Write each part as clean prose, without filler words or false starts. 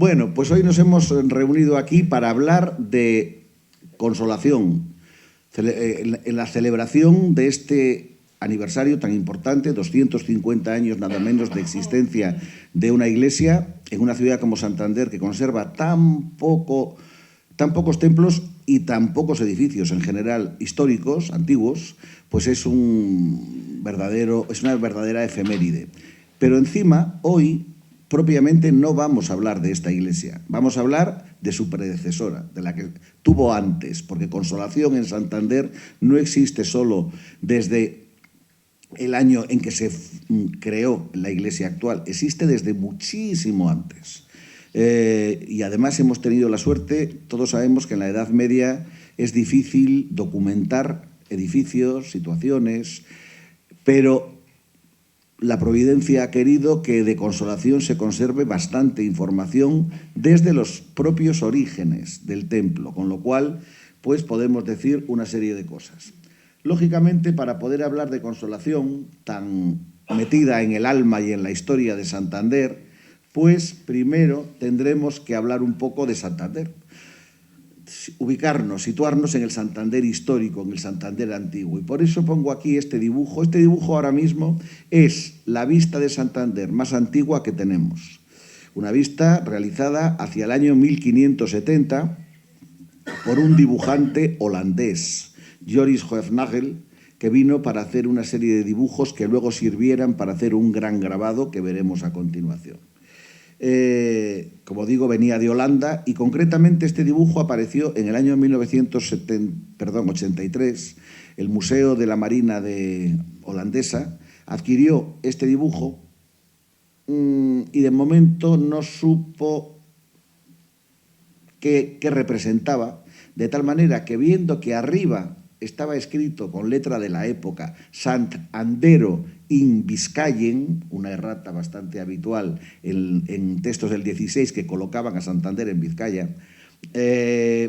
Bueno, pues hoy nos hemos reunido aquí para hablar de Consolación, en la celebración de este aniversario tan importante, 250 años nada menos de existencia de una iglesia en una ciudad como Santander, que conserva tan pocos templos y tan pocos edificios en general históricos, antiguos, pues es una verdadera efeméride. Pero encima, hoy, propiamente no vamos a hablar de esta iglesia, vamos a hablar de su predecesora, de la que tuvo antes, porque Consolación en Santander no existe solo desde el año en que se creó la iglesia actual, existe desde muchísimo antes. Y además hemos tenido la suerte, todos sabemos que en la Edad Media es difícil documentar edificios, situaciones, pero la providencia ha querido que de Consolación se conserve bastante información desde los propios orígenes del templo, con lo cual pues podemos decir una serie de cosas. Lógicamente, para poder hablar de Consolación, tan metida en el alma y en la historia de Santander, pues primero tendremos que hablar un poco de Santander. Situarnos en el Santander histórico, en el Santander antiguo. Y por eso pongo aquí este dibujo. Este dibujo ahora mismo es la vista de Santander más antigua que tenemos. Una vista realizada hacia el año 1570 por un dibujante holandés, Joris Hoefnagel, que vino para hacer una serie de dibujos que luego sirvieran para hacer un gran grabado que veremos a continuación. Como digo, venía de Holanda y concretamente este dibujo apareció en el año 1983. El Museo de la Marina holandesa adquirió este dibujo y de momento no supo qué representaba, de tal manera que viendo que arriba estaba escrito con letra de la época Sant Andero in Biscayen, una errata bastante habitual en textos del 16 que colocaban a Santander en Vizcaya,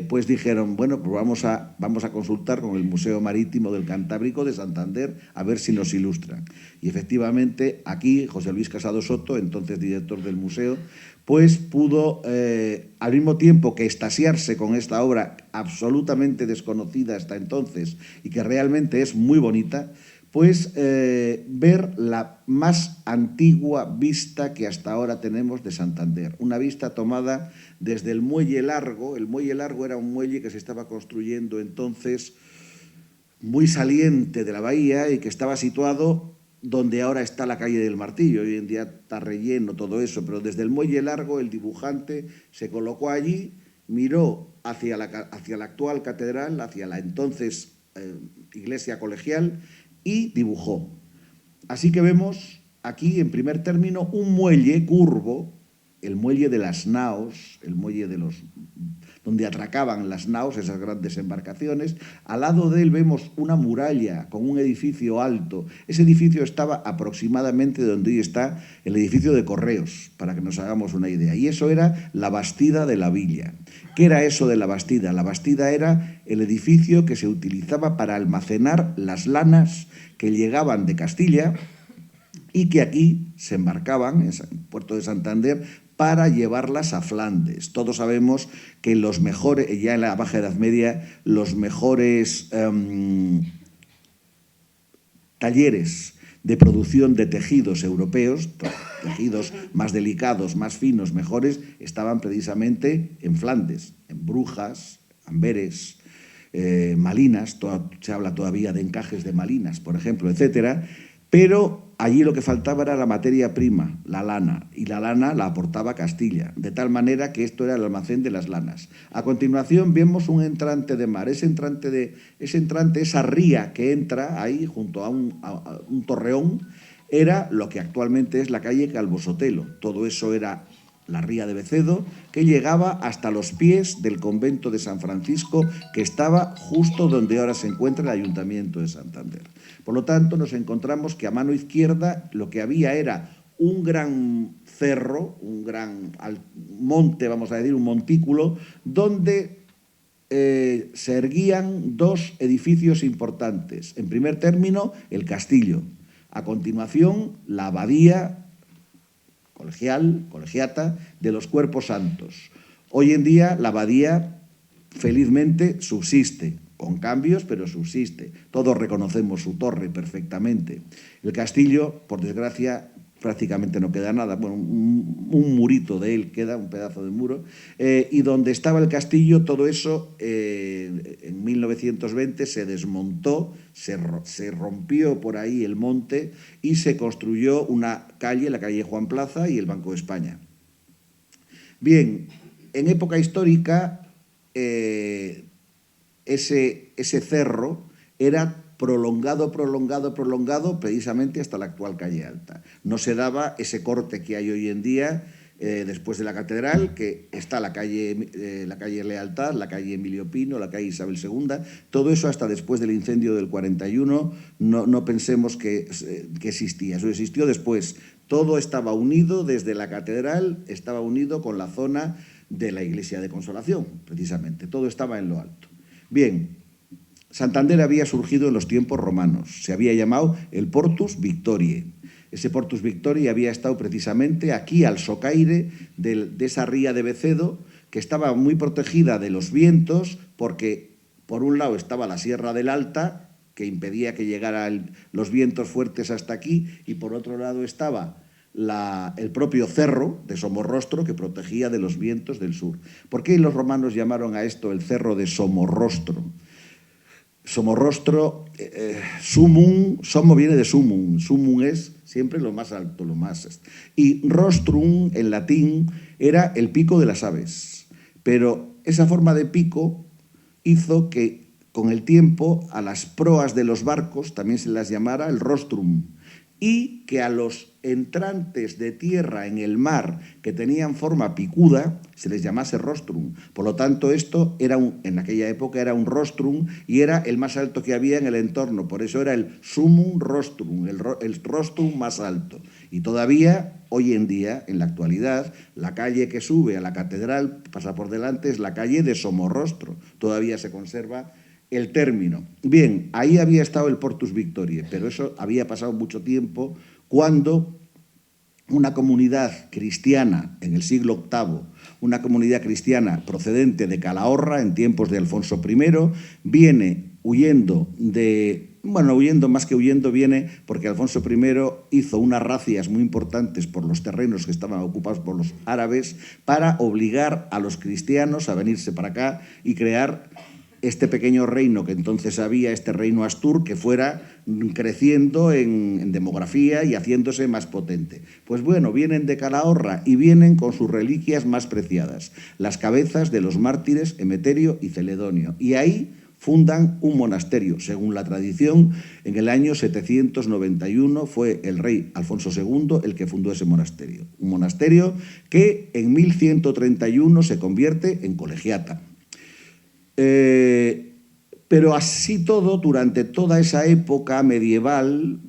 pues dijeron, bueno, pues vamos a consultar con el Museo Marítimo del Cantábrico de Santander a ver si nos ilustran. Y efectivamente aquí José Luis Casado Soto, entonces director del museo, pues pudo, al mismo tiempo que extasiarse con esta obra absolutamente desconocida hasta entonces y que realmente es muy bonita, pues ver la más antigua vista que hasta ahora tenemos de Santander. Una vista tomada desde el Muelle Largo. El Muelle Largo era un muelle que se estaba construyendo entonces muy saliente de la bahía y que estaba situado donde ahora está la calle del Martillo. Hoy en día está relleno todo eso, pero desde el Muelle Largo el dibujante se colocó allí, miró hacia la actual catedral, hacia la entonces iglesia colegial, y dibujó. Así que vemos aquí, en primer término, un muelle curvo, el muelle de las naos, el muelle donde atracaban las naos, esas grandes embarcaciones. Al lado de él vemos una muralla con un edificio alto. Ese edificio estaba aproximadamente donde hoy está el edificio de Correos, para que nos hagamos una idea. Y eso era la Bastida de la Villa. ¿Qué era eso de la Bastida? La Bastida era el edificio que se utilizaba para almacenar las lanas que llegaban de Castilla y que aquí se embarcaban, en el puerto de Santander, para llevarlas a Flandes. Todos sabemos que los mejores, ya en la Baja Edad Media, los mejores talleres de producción de tejidos europeos, tejidos más delicados, más finos, mejores, estaban precisamente en Flandes, en Brujas, Amberes, Malinas, se habla todavía de encajes de Malinas, por ejemplo, etcétera, pero allí lo que faltaba era la materia prima, la lana, y la lana la aportaba Castilla, de tal manera que esto era el almacén de las lanas. A continuación vemos un entrante de mar, esa ría que entra ahí junto a un torreón, era lo que actualmente es la calle Calvo Sotelo. Todo eso era la ría de Becedo, que llegaba hasta los pies del convento de San Francisco, que estaba justo donde ahora se encuentra el Ayuntamiento de Santander. Por lo tanto, nos encontramos que a mano izquierda lo que había era un gran cerro, un gran monte, vamos a decir, un montículo, donde se erguían dos edificios importantes. En primer término, el castillo. A continuación, la abadía colegiata, de los Cuerpos Santos. Hoy en día la abadía felizmente subsiste, con cambios, pero subsiste. Todos reconocemos su torre perfectamente. El castillo, por desgracia, prácticamente no queda nada. Bueno, un murito de él queda, un pedazo de muro. Y donde estaba el castillo, todo eso en 1920 se desmontó, se rompió por ahí el monte y se construyó una calle, la calle Juan Plaza y el Banco de España. Bien, en época histórica, ese cerro era prolongado precisamente hasta la actual calle Alta. No se daba ese corte que hay hoy en día después de la catedral, que está la calle Lealtad, la calle Emilio Pino, la calle Isabel II, todo eso hasta después del incendio del 41, no pensemos que existía, eso existió después. Todo estaba unido desde la catedral, estaba unido con la zona de la iglesia de Consolación, precisamente, todo estaba en lo alto. Bien, Santander había surgido en los tiempos romanos, se había llamado el Portus Victoriae. Ese Portus Victoriae había estado precisamente aquí al socaire de esa ría de Becedo, que estaba muy protegida de los vientos, porque por un lado estaba la Sierra del Alta, que impedía que llegaran los vientos fuertes hasta aquí, y por otro lado estaba el propio cerro de Somorrostro, que protegía de los vientos del sur. ¿Por qué los romanos llamaron a esto el cerro de Somorrostro? Somorrostro, sumum, somo viene de sumum, sumum es siempre lo más alto, lo más... Y rostrum, en latín, era el pico de las aves. Pero esa forma de pico hizo que, con el tiempo, a las proas de los barcos también se las llamara el rostrum, y que a los entrantes de tierra en el mar que tenían forma picuda se les llamase rostrum. Por lo tanto, esto era en aquella época era un rostrum y era el más alto que había en el entorno. Por eso era el sumum rostrum, el rostrum más alto. Y todavía, hoy en día, en la actualidad, la calle que sube a la catedral, pasa por delante, es la calle de Somorrostro. Todavía se conserva el término. Bien, ahí había estado el Portus Victoriae, pero eso había pasado mucho tiempo cuando una comunidad cristiana en el siglo VIII, una comunidad cristiana procedente de Calahorra en tiempos de Alfonso I, viene huyendo más que huyendo, viene porque Alfonso I hizo unas razias muy importantes por los terrenos que estaban ocupados por los árabes para obligar a los cristianos a venirse para acá y crear este pequeño reino que entonces había, este reino Astur, que fuera creciendo en demografía y haciéndose más potente. Pues bueno, vienen de Calahorra y vienen con sus reliquias más preciadas, las cabezas de los mártires Emeterio y Celedonio. Y ahí fundan un monasterio. Según la tradición, en el año 791 fue el rey Alfonso II el que fundó ese monasterio. Un monasterio que en 1131 se convierte en colegiata. Pero así todo, durante toda esa época medieval,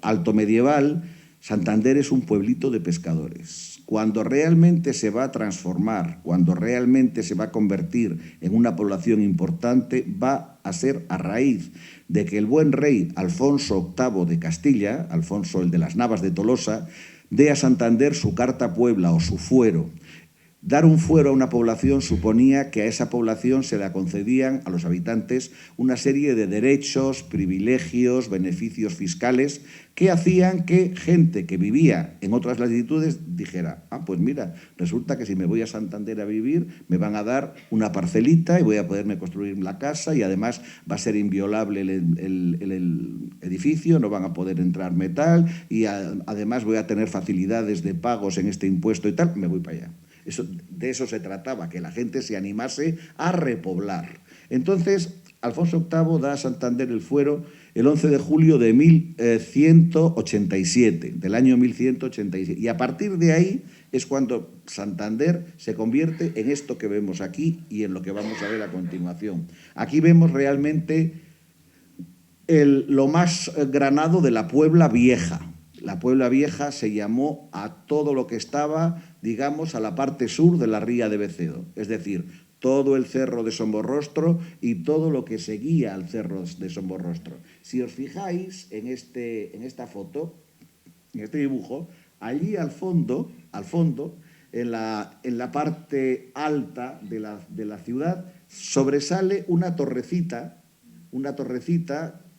alto medieval, Santander es un pueblito de pescadores. Cuando realmente se va a transformar, cuando realmente se va a convertir en una población importante, va a ser a raíz de que el buen rey Alfonso VIII de Castilla, Alfonso el de las Navas de Tolosa, dé a Santander su carta Puebla o su fuero. Dar un fuero a una población suponía que a esa población se le concedían a los habitantes una serie de derechos, privilegios, beneficios fiscales que hacían que gente que vivía en otras latitudes dijera, pues mira, resulta que si me voy a Santander a vivir me van a dar una parcelita y voy a poderme construir la casa y además va a ser inviolable el edificio, no van a poder entrar metal y además voy a tener facilidades de pagos en este impuesto y tal, me voy para allá. De eso se trataba, que la gente se animase a repoblar. Entonces, Alfonso VIII da a Santander el fuero el 11 de julio de 1187, del año 1187. Y a partir de ahí es cuando Santander se convierte en esto que vemos aquí y en lo que vamos a ver a continuación. Aquí vemos realmente lo más granado de la Puebla Vieja. La Puebla Vieja se llamó a todo lo que estaba, digamos, a la parte sur de la ría de Becedo, es decir, todo el cerro de Somorrostro y todo lo que seguía al cerro de Somorrostro. Si os fijáis en esta foto, en este dibujo, Allí al fondo, en la parte alta de la ciudad, sobresale una torrecita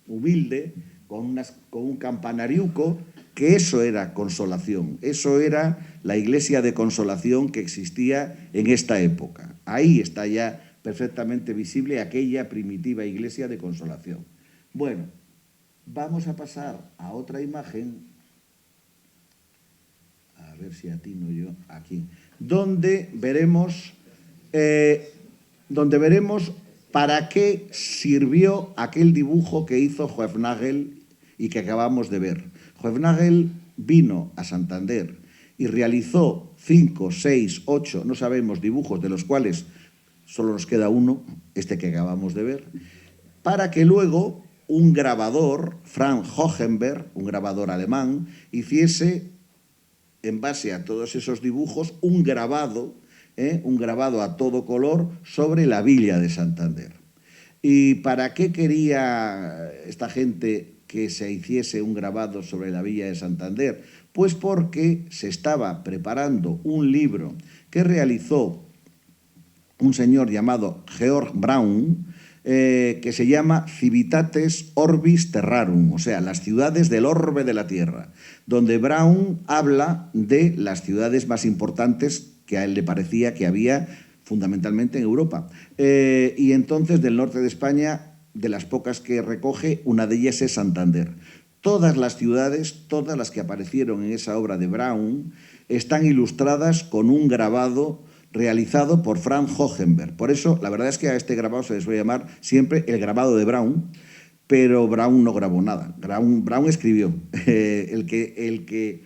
humilde, con un campanariuco, que eso era Consolación, eso era la iglesia de Consolación que existía en esta época. Ahí está ya perfectamente visible aquella primitiva iglesia de Consolación. Bueno, vamos a pasar a otra imagen, a ver si atino yo aquí, donde veremos para qué sirvió aquel dibujo que hizo Hoefnagel y que acabamos de ver. Hoefnagel vino a Santander y realizó 5, 6, 8, no sabemos, dibujos, de los cuales solo nos queda uno, este que acabamos de ver, para que luego un grabador, Franz Hohenberg, un grabador alemán, hiciese, en base a todos esos dibujos, un grabado a todo color sobre la villa de Santander. ¿Y para qué quería esta gente que se hiciese un grabado sobre la villa de Santander? Pues porque se estaba preparando un libro que realizó un señor llamado Georg Braun, que se llama Civitates Orbis Terrarum, o sea, las ciudades del orbe de la Tierra, donde Braun habla de las ciudades más importantes que a él le parecía que había fundamentalmente en Europa. Y entonces del norte de España, de las pocas que recoge, una de ellas es Santander. Todas las ciudades, todas las que aparecieron en esa obra de Braun, están ilustradas con un grabado realizado por Franz Hohenberg. Por eso, la verdad es que a este grabado se le suele llamar siempre el grabado de Braun, pero Braun no grabó nada. Braun escribió. El que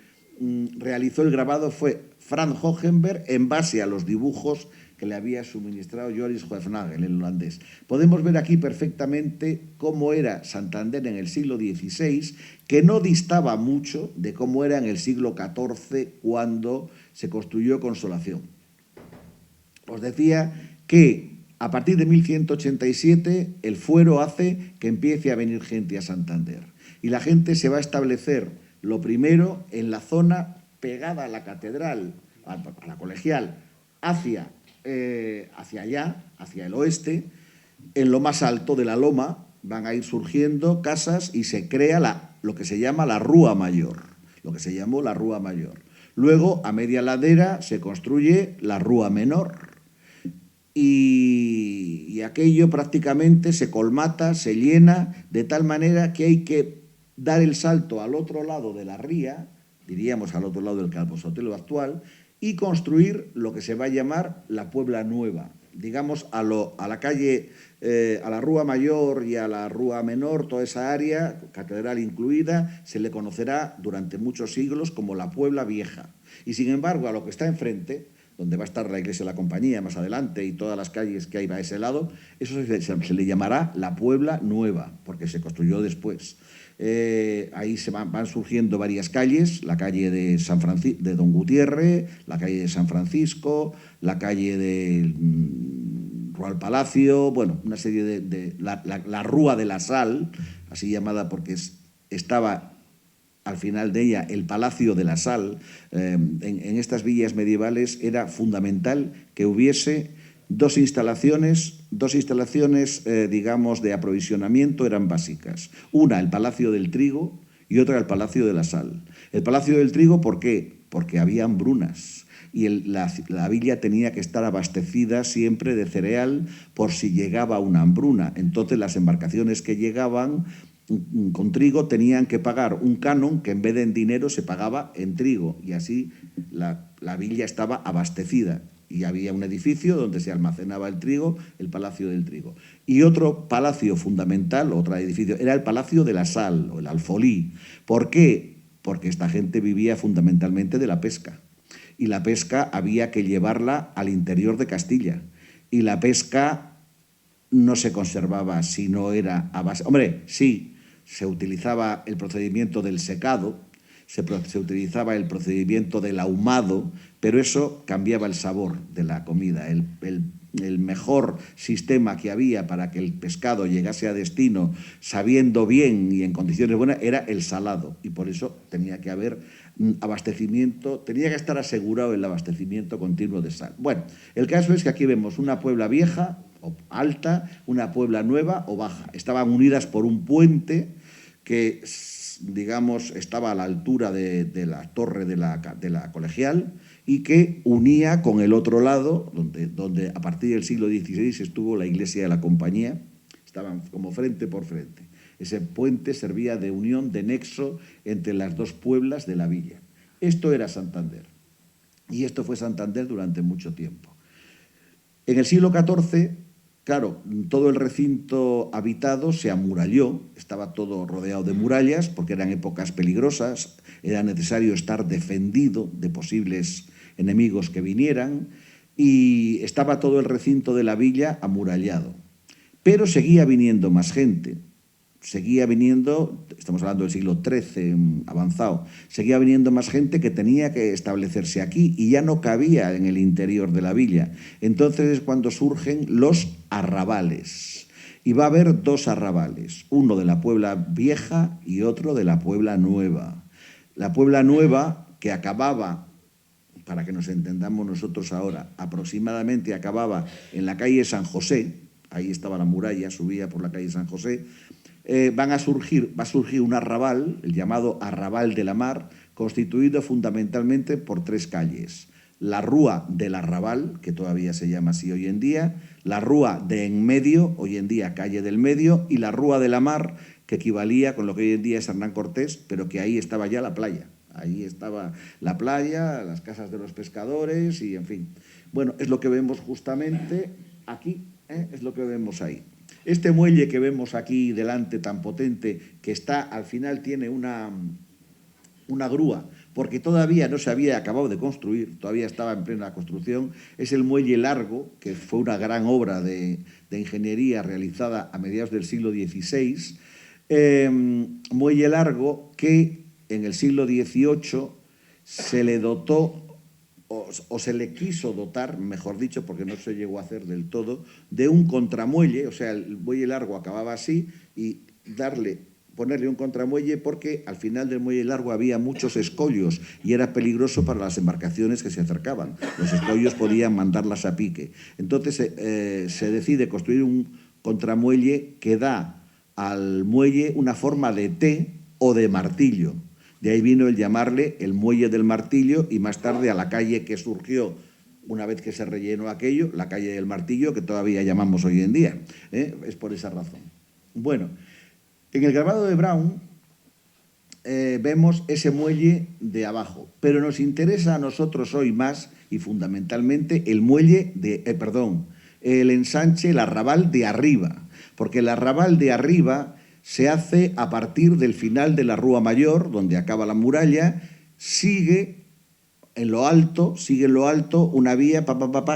realizó el grabado fue Franz Hohenberg en base a los dibujos que le había suministrado Joris Hoefnagel, el holandés. Podemos ver aquí perfectamente cómo era Santander en el siglo XVI, que no distaba mucho de cómo era en el siglo XIV, cuando se construyó Consolación. Os decía que a partir de 1187 el fuero hace que empiece a venir gente a Santander. Y la gente se va a establecer, lo primero, en la zona pegada a la catedral, a la colegial, hacia allá, hacia el oeste. En lo más alto de la loma van a ir surgiendo casas y se crea lo que se llama la Rúa Mayor, lo que se llamó la Rúa Mayor. Luego, a media ladera, se construye la Rúa Menor. Y aquello prácticamente se colmata, se llena, de tal manera que hay que dar el salto al otro lado de la ría, diríamos al otro lado del Calvo Sotelo actual, y construir lo que se va a llamar la Puebla Nueva. Digamos, a la calle, a la Rúa Mayor y a la Rúa Menor, toda esa área, catedral incluida, se le conocerá durante muchos siglos como la Puebla Vieja. Y sin embargo, a lo que está enfrente, donde va a estar la iglesia de la Compañía más adelante y todas las calles que hay a ese lado, eso se le llamará la Puebla Nueva, porque se construyó después. Ahí van surgiendo varias calles, la calle de Don Gutiérrez, la calle de San Francisco, la calle de Rual Palacio, bueno, una serie de la Rúa de la Sal, así llamada porque estaba al final de ella el Palacio de la Sal. En estas villas medievales era fundamental que hubiese dos instalaciones, digamos, de aprovisionamiento eran básicas. Una, el Palacio del Trigo, y otra, el Palacio de la Sal. El Palacio del Trigo, ¿por qué? Porque había hambrunas y la villa tenía que estar abastecida siempre de cereal por si llegaba una hambruna. Entonces las embarcaciones que llegaban con trigo tenían que pagar un canon que en vez de en dinero se pagaba en trigo, y así la villa estaba abastecida. Y había un edificio donde se almacenaba el trigo, el Palacio del Trigo. Y otro palacio fundamental, otro edificio, era el Palacio de la Sal, o el Alfolí. ¿Por qué? Porque esta gente vivía fundamentalmente de la pesca. Y la pesca había que llevarla al interior de Castilla. Y la pesca no se conservaba si no era a base... Hombre, sí, se utilizaba el procedimiento del secado, se utilizaba el procedimiento del ahumado, pero eso cambiaba el sabor de la comida. el mejor sistema que había para que el pescado llegase a destino sabiendo bien y en condiciones buenas era el salado, y por eso tenía que haber abastecimiento, tenía que estar asegurado el abastecimiento continuo de sal. Bueno, el caso es que aquí vemos una Puebla vieja o alta, una Puebla nueva o baja. Estaban unidas por un puente que, digamos, estaba a la altura de la torre de la Colegial y que unía con el otro lado, donde a partir del siglo XVI estuvo la iglesia de la Compañía, estaban como frente por frente. Ese puente servía de unión, de nexo entre las dos pueblas de la villa. Esto era Santander, y esto fue Santander durante mucho tiempo. En el siglo XIV, claro, todo el recinto habitado se amuralló, estaba todo rodeado de murallas, porque eran épocas peligrosas, era necesario estar defendido de posibles enemigos que vinieran, y estaba todo el recinto de la villa amurallado. Pero seguía viniendo más gente, seguía viniendo, estamos hablando del siglo XIII avanzado, seguía viniendo más gente que tenía que establecerse aquí y ya no cabía en el interior de la villa. Entonces es cuando surgen los arrabales. Y va a haber dos arrabales, uno de la Puebla Vieja y otro de la Puebla Nueva. La Puebla Nueva, que acababa, para que nos entendamos nosotros ahora, aproximadamente acababa en la calle San José, ahí estaba la muralla, subía por la calle San José, va a surgir un arrabal, el llamado Arrabal de la Mar, constituido fundamentalmente por tres calles. La Rúa del Arrabal, que todavía se llama así hoy en día, la Rúa de En Medio, hoy en día Calle del Medio, y la Rúa de la Mar, que equivalía con lo que hoy en día es Hernán Cortés, pero que ahí estaba ya la playa. Ahí estaba la playa, las casas de los pescadores y, en fin. Bueno, es lo que vemos justamente aquí, es lo que vemos ahí. Este muelle que vemos aquí delante tan potente, que está, al final tiene una grúa, porque todavía no se había acabado de construir, todavía estaba en plena construcción, es el Muelle Largo, que fue una gran obra de ingeniería realizada a mediados del siglo XVI, Muelle Largo que en el siglo XVIII se le dotó o se le quiso dotar, mejor dicho, porque no se llegó a hacer del todo, de un contramuelle, o sea, el muelle largo acababa así, y ponerle un contramuelle porque al final del muelle largo había muchos escollos y era peligroso para las embarcaciones que se acercaban. Los escollos podían mandarlas a pique. Entonces se decide construir un contramuelle que da al muelle una forma de T o de martillo. De ahí vino el llamarle el Muelle del Martillo y más tarde a la calle que surgió una vez que se rellenó aquello, la calle del Martillo, que todavía llamamos hoy en día. Es por esa razón. Bueno, en el grabado de Brown vemos ese muelle de abajo, pero nos interesa a nosotros hoy más y fundamentalmente el muelle de, el ensanche, el arrabal de arriba, porque el arrabal de arriba se hace a partir del final de la Rúa Mayor, donde acaba la muralla, sigue en lo alto una vía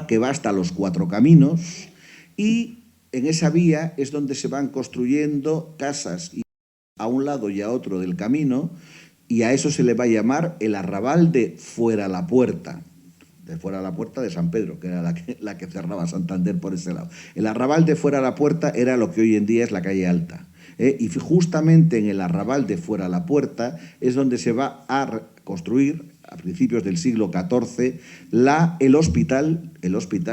que va hasta los Cuatro Caminos, y en esa vía es donde se van construyendo casas a un lado y a otro del camino, y a eso se le va a llamar el arrabal de Fuera la Puerta. De Fuera la Puerta de San Pedro, que era la que cerraba Santander por ese lado. El arrabal de Fuera la Puerta era lo que hoy en día es la calle Alta. Y justamente en el arrabal de Fuera la Puerta es donde se va a construir, a principios del siglo XIV, el hospital,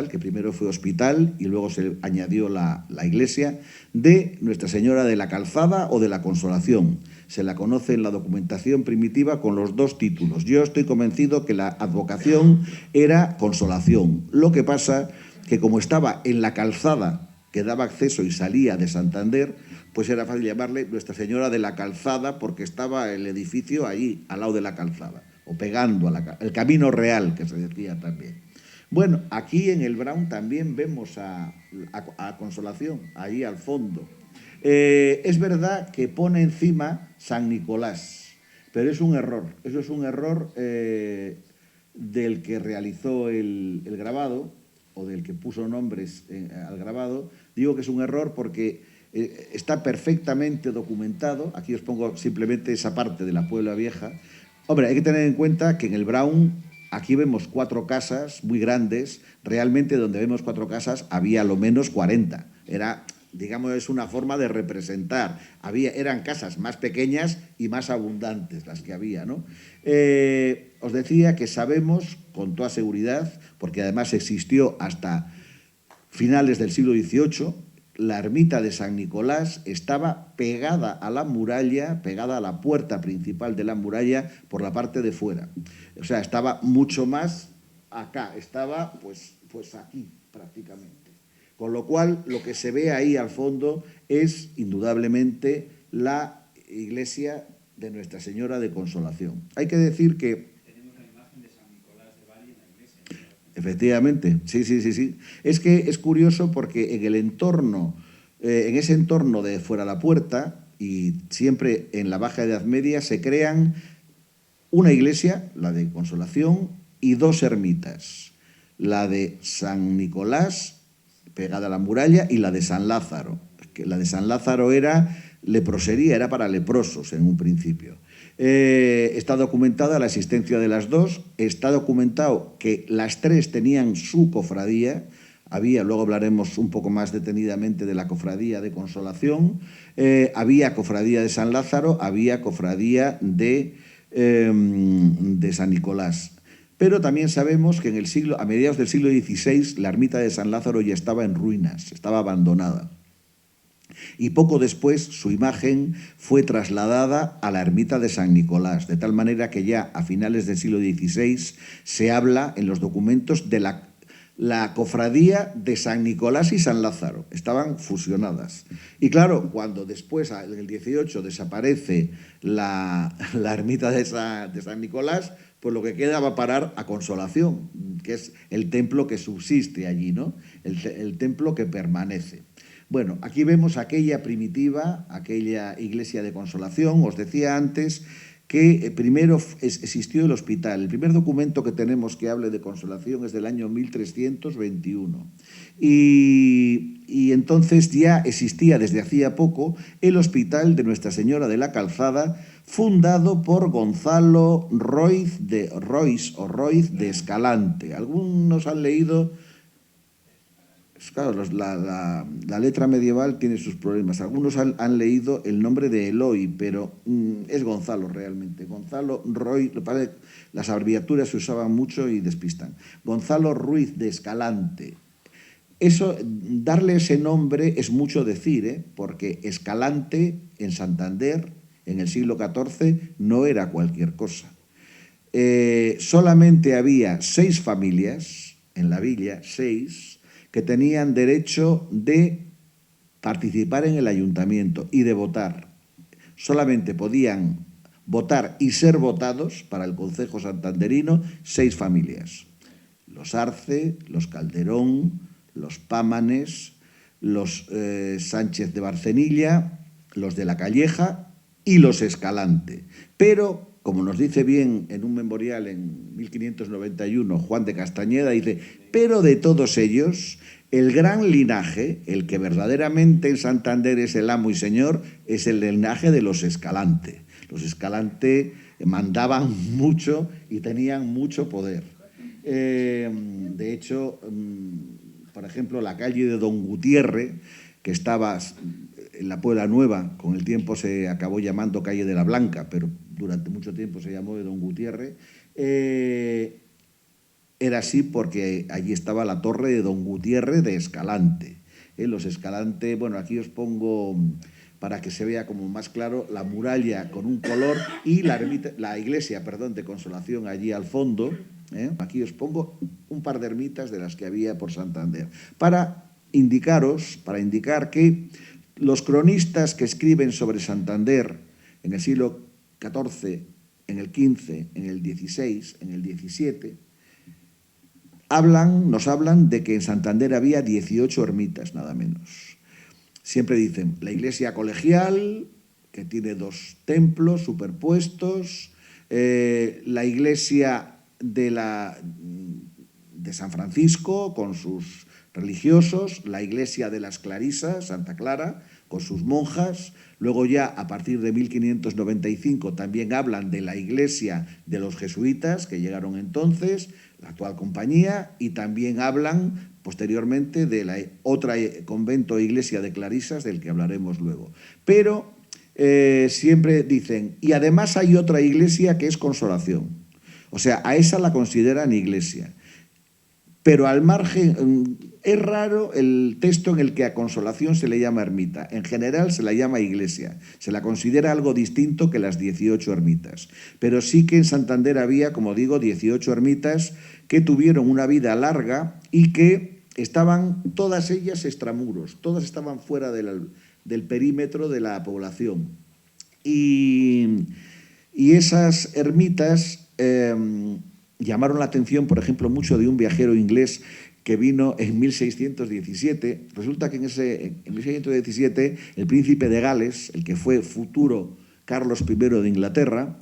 que primero fue hospital y luego se añadió la iglesia, de Nuestra Señora de la Calzada o de la Consolación. Se la conoce en la documentación primitiva con los dos títulos. Yo estoy convencido que la advocación era Consolación. Lo que pasa que como estaba en la calzada que daba acceso y salía de Santander, pues era fácil llamarle Nuestra Señora de la Calzada porque estaba el edificio allí, al lado de la calzada, o pegando a el Camino Real, que se decía también. Bueno, aquí en el Brown también vemos a Consolación, ahí al fondo. Es verdad que pone encima San Nicolás, pero es un error. Eso es un error del que realizó el grabado, o del que puso nombres al grabado. Digo que es un error porque está perfectamente documentado. Aquí os pongo simplemente esa parte de la Puebla Vieja. Hombre, hay que tener en cuenta que en el Brown aquí vemos 4 casas muy grandes, realmente donde vemos 4 casas había a lo menos 40. Era, digamos, es una forma de representar. Eran casas más pequeñas y más abundantes las que había, ¿no? Os decía que sabemos con toda seguridad, porque además existió hasta finales del siglo XVIII, la ermita de San Nicolás estaba pegada a la muralla, pegada a la puerta principal de la muralla por la parte de fuera. O sea, estaba mucho más acá, estaba pues aquí prácticamente. Con lo cual, lo que se ve ahí al fondo es indudablemente la iglesia de Nuestra Señora de Consolación. Hay que decir que efectivamente, sí, sí, sí, sí. Es que es curioso porque en el entorno, en ese entorno de fuera la puerta y siempre en la Baja Edad Media se crean una iglesia, la de Consolación, y 2 ermitas, la de San Nicolás, pegada a la muralla, y la de San Lázaro. Que la de San Lázaro era leprosería, era para leprosos en un principio. Está documentada la existencia de las 2, está documentado que las 3 tenían su cofradía, luego hablaremos un poco más detenidamente de la cofradía de Consolación, había cofradía de San Lázaro, había cofradía de San Nicolás. Pero también sabemos que a mediados del siglo XVI la ermita de San Lázaro ya estaba en ruinas, estaba abandonada. Y poco después su imagen fue trasladada a la ermita de San Nicolás, de tal manera que ya a finales del siglo XVI se habla en los documentos de la cofradía de San Nicolás y San Lázaro, estaban fusionadas. Y claro, cuando después, en el 18, desaparece la ermita de San Nicolás, pues lo que queda va a parar a Consolación, que es el templo que subsiste allí, ¿no? El templo que permanece. Bueno, aquí vemos aquella primitiva, aquella iglesia de Consolación. Os decía antes que primero existió el hospital. El primer documento que tenemos que hable de Consolación es del año 1321. Y entonces ya existía desde hacía poco el hospital de Nuestra Señora de la Calzada, fundado por Gonzalo Roiz de Escalante. Algunos han leído... Claro, la letra medieval tiene sus problemas. Algunos han leído el nombre de Eloy, pero es Gonzalo realmente. Gonzalo Roy, las abreviaturas se usaban mucho y despistan. Gonzalo Ruiz de Escalante. Darle ese nombre es mucho decir, porque Escalante en Santander, en el siglo XIV, no era cualquier cosa. Solamente había 6 familias en la villa, 6, que tenían derecho de participar en el ayuntamiento y de votar. Solamente podían votar y ser votados para el concejo santanderino 6 familias. Los Arce, los Calderón, los Pámanes, los Sánchez de Barcenilla, los de la Calleja y los Escalante. Pero, como nos dice bien en un memorial en 1591 Juan de Castañeda, dice, pero de todos ellos, el gran linaje, el que verdaderamente en Santander es el amo y señor, es el linaje de los Escalante. Los Escalante mandaban mucho y tenían mucho poder. De hecho, por ejemplo, la calle de Don Gutiérrez, que estaba en la Puebla Nueva, con el tiempo se acabó llamando calle de la Blanca, pero durante mucho tiempo se llamó de Don Gutiérrez, era así porque allí estaba la torre de Don Gutiérrez de Escalante. Los Escalante, bueno, aquí os pongo, para que se vea como más claro, la muralla con un color y la iglesia de Consolación allí al fondo. Aquí os pongo un par de ermitas de las que había por Santander, para indicar que los cronistas que escriben sobre Santander en el siglo XIV, en el XV, en el XVI, en el XVII, nos hablan de que en Santander había 18 ermitas, nada menos. Siempre dicen, la iglesia colegial, que tiene 2 templos superpuestos, la iglesia de San Francisco, con sus religiosos, la iglesia de las Clarisas, Santa Clara, con sus monjas. Luego ya, a partir de 1595, también hablan de la iglesia de los jesuitas, que llegaron entonces, la actual compañía, y también hablan posteriormente de la otra convento e iglesia de clarisas, del que hablaremos luego. Pero siempre dicen, y además hay otra iglesia que es Consolación. O sea, a esa la consideran iglesia. Pero al margen, es raro el texto en el que a Consolación se le llama ermita. En general se la llama iglesia. Se la considera algo distinto que las 18 ermitas. Pero sí que en Santander había, como digo, 18 ermitas que tuvieron una vida larga y que estaban todas ellas extramuros. Todas estaban fuera del perímetro de la población. Y esas ermitas llamaron la atención, por ejemplo, mucho de un viajero inglés que vino en 1617. Resulta que en 1617 el príncipe de Gales, el que fue futuro Carlos I de Inglaterra,